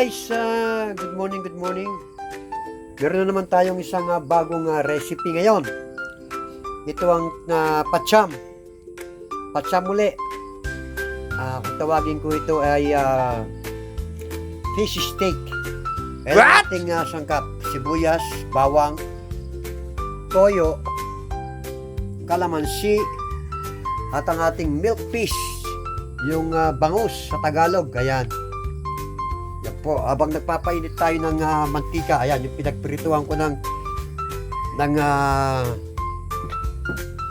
guys, good morning, good morning. Meron na naman tayong isang bagong recipe ngayon. Ito ang pacham. Pacham uli. Kung tawagin ko ito ay fish steak. What? Ating sangkap, sibuyas, bawang, toyo, kalamansi, at ang ating milk fish, yung bangus sa Tagalog. Ayan. Yan po, habang nagpapainit tayo ng mantika, ayan, yung pinagprituhan ko ng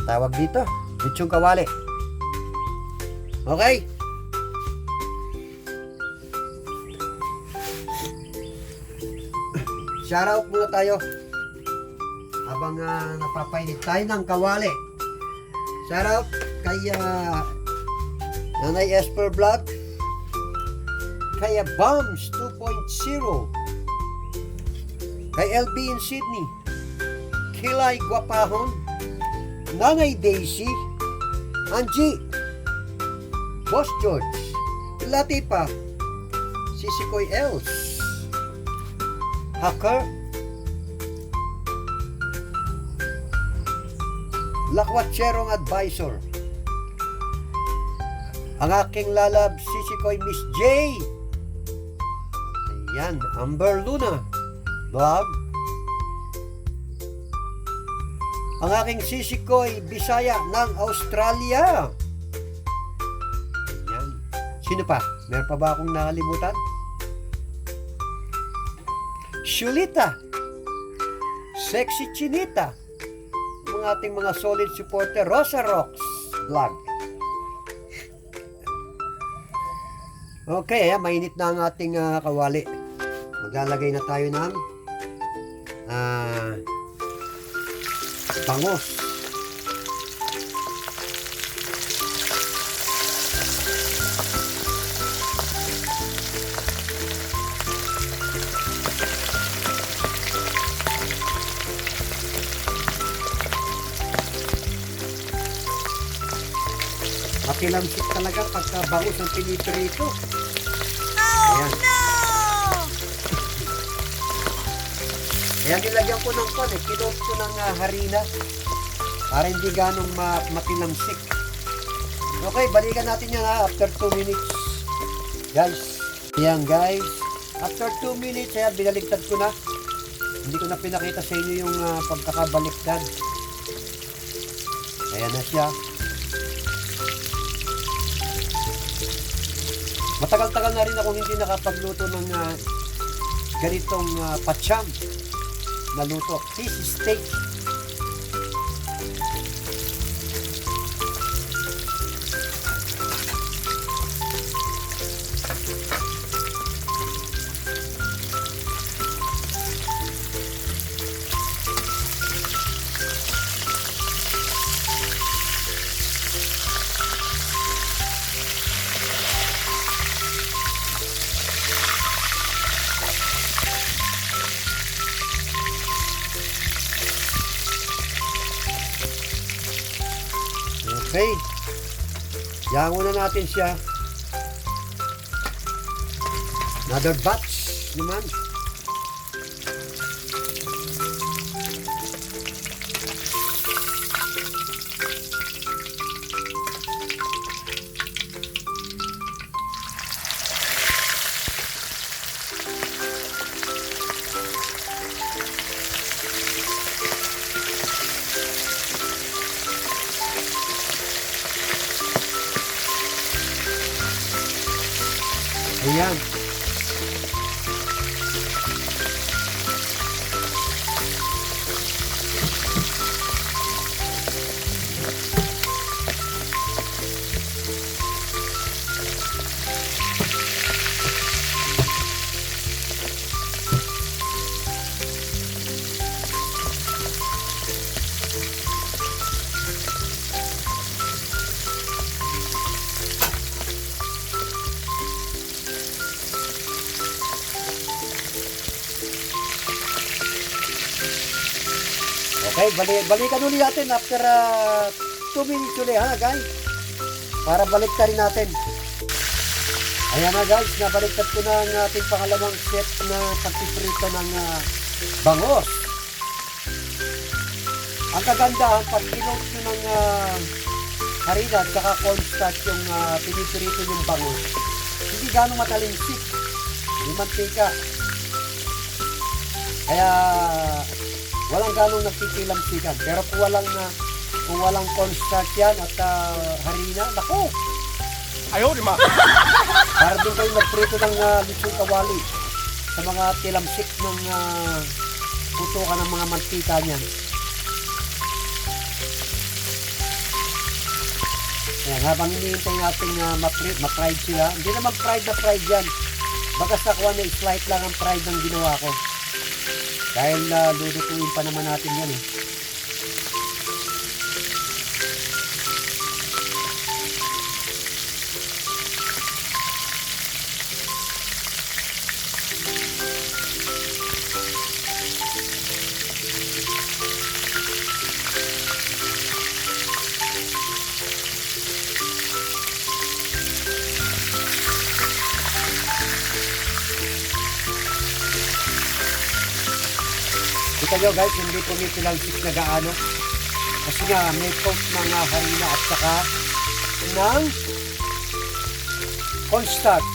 tawag dito, lechong kawali. Okay? Shoutout muna tayo habang napapainit tayo ng kawali. Shoutout kay Nanay Esper Vlog, kay Bombs 2.0, kay LB in Sydney, Kilay Guapahon, Nanay Daisy, Angie, Boss George, Latipa, Sisikoy Els, Hacker, Lakwatserong Advisor, ang aking lalab, Sisikoy Miss J. Ayan, Amber Luna Vlog, ang aking Sisikoy Bisaya ng Australia. Ayan. Sino pa? Meron pa ba akong nakalimutan? Shulita, Sexy Chinita, ang ating mga solid supporter, Rosa Rocks Vlog. Okay, mainit na ang ating kawali. Maglalagay na tayo ng bangus. Makilamsik talaga pagka bangus ang piniprito. Ayan. No! Ayan, nilagyan ko ng kinot ko ng harina para hindi ganong makilamsik. Okay, balikan natin yan after 2 minutes. Guys, ayan guys, after 2 minutes, ayan, binaligtad ko na. Hindi ko na pinakita sa inyo yung pagkakabaliktad. Ayan na siya. Matagal-tagal na rin akong hindi nakapagluto ng ganitong pacham na luto. Fish steak. Okay. Yan muna natin siya. Another batch naman. Ayan. Okay, balikan ulit natin after 2 minutes ulit, ha guys? Para balik rin natin. Ayan na guys, nabaliktad ko na ang ating pangalawang set na pagpiprito ng bangos. Ang kagandahan, pag pinost nyo ng harina at saka cornstarch yung pinipirito yung bangos, hindi gano'ng matalinsik, hindi mantika. Kaya walang gano'ng nagtitilamsikan. Pero kung walang cornstarch yan at harina, nako! Ayaw, di ma. Para din kayo magprito ng lechon kawali sa mga tilamsik ng putukan ng mga mantika niyan. Ayan, habang hinihintay natin ma-fried sila. Hindi naman fried na fried yan. Bagas nakuha na slight lang ang fried ng ginawa ko. Dahil lulutuin pa naman natin yan eh. Kita nyo guys, hindi po may tilansik na gaano. Kasi nga, may coat ng harina at saka ng cornstarch.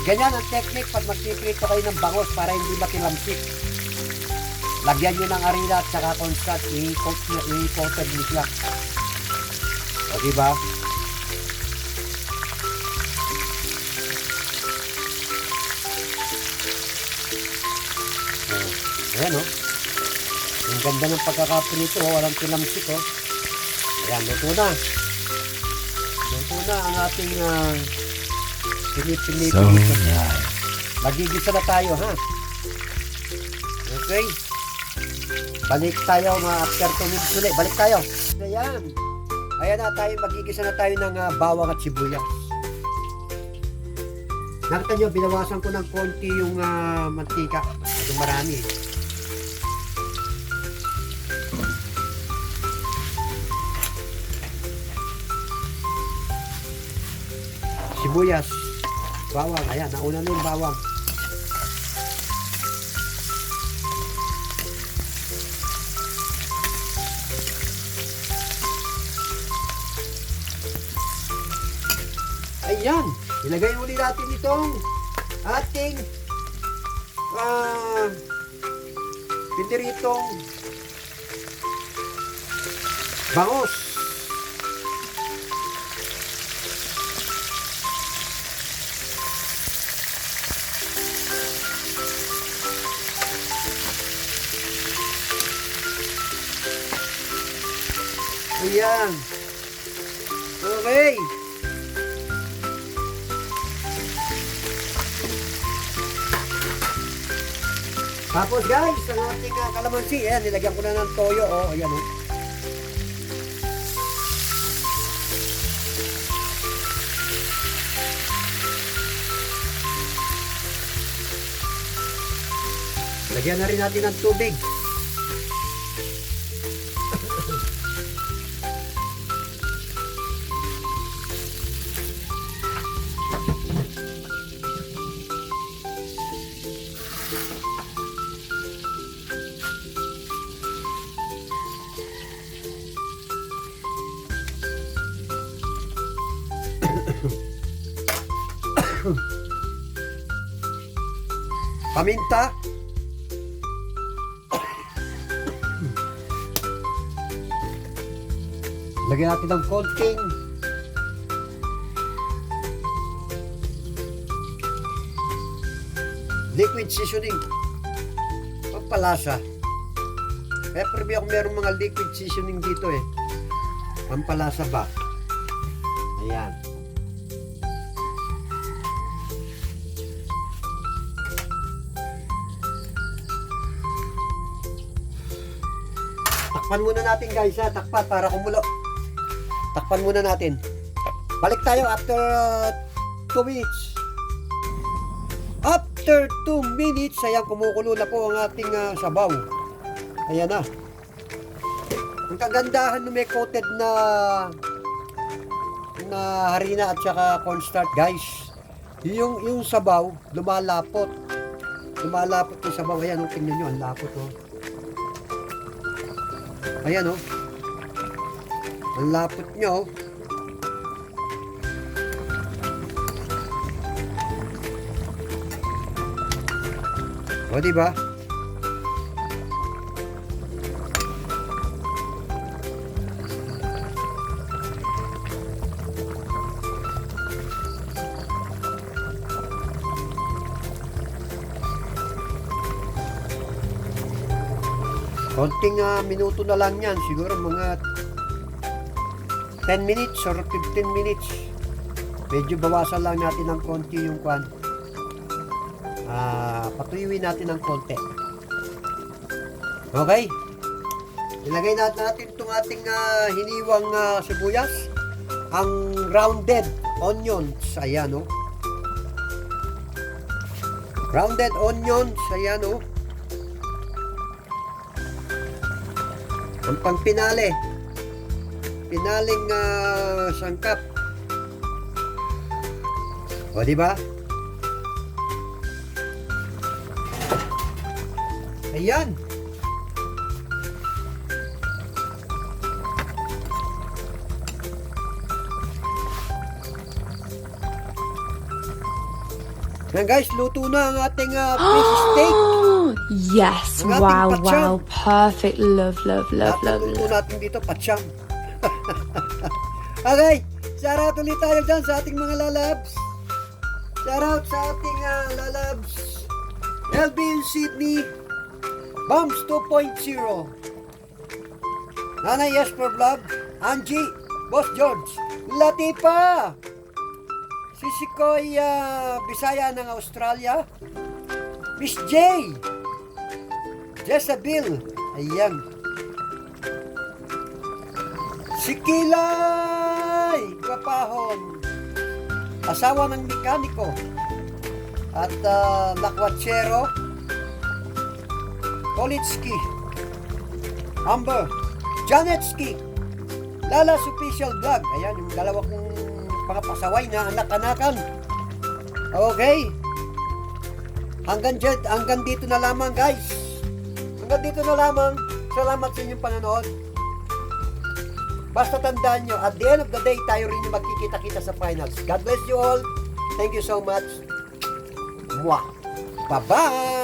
Ganyan ang technique pag magpiprito kayo ng bangos para hindi matilamsik. Lagyan nyo ng harina at saka cornstarch, i-coated nyo siya. O diba? Ayan o. Ang ganda ng pagkakaprito o. Walang tilamsik o. Ayan, luto na. Luto na ang ating pinipinito. So nice. Magigisa na tayo ha. Okay. Balik tayo mga after 2 minutes ulit. Balik tayo. Ayan. Ayan na tayo. Magigisa na tayo ng bawang at sibuyas. Nakita nyo, binawasan ko ng konti yung mantika. Ito marami eh. Sibuyas, bawang, ayan, nauna na yung bawang. Ayan, ilagay ulit natin itong ating piniritong bangos. Ayan. Okay. Tapos guys, ang ating kalamansi, ayan, nilagyan ko na ng toyo, oh, ayan, oh. Lagyan na rin natin ng tubig. Paminta. Lagyan natin ng konting liquid seasoning. Pampalasa. Kaya preview ako meron mga liquid seasoning dito eh. Pampalasa ba? Ayan. Takpan muna natin guys ha. Takpan para kumulo. Takpan muna natin. Balik tayo after 2 minutes. After 2 minutes, ayan, kumukulo na po ang ating sabaw. Ayan na. Ang kagandahan na may coated na harina at saka cornstarch guys. Yung sabaw, lumalapot. Lumalapot yung sabaw. Ayan, tingnan nyo, ang lapot, Ayan, ang lapot nyo. O, diba? Konting minuto na lang yan. Siguro mga 10 minutes or 15 minutes. Medyo bawasan lang natin ng konti yung kwan. Patuyuin natin ng konti. Okay? Ilagay natin itong ating hiniwang sibuyas. Ang rounded onions. Ayan, Rounded onions. Ayan, Ang pangpinali. Pinaling sangkap. O, diba? Ayan. Yan guys, luto na ang ating fish steak. Yes, Ang ating wow, patsyam. wow, perfect. Love, love, love, At love, ang luto love. natin dito, patsyam. Okay, shoutout ulit tayo dyan sa ating mga lalabs. Shoutout sa ating lalabs. LB in Sydney. Bumps 2.0. Nanay Esper Vlog. Angie. Boss George. Latipa. Sisikoy Bisaya ng Australia. Miss J. Jezabel. Ayan. Si Kilay Gapahon. Asawa ng mekaniko. At Lakwatsero. Kolitsky. Amber. Janetsky. Lala's Official Vlog. Ayan, yung dalawa kong mga pasaway na anak-anakan. Okay. Hanggang dito na lamang guys. Hanggang dito na lamang. Salamat sa inyong panonood. Basta tandaan nyo, at the end of the day, tayo rin yung magkikita-kita sa finals. God bless you all. Thank you so much. Mwah. Bye-bye.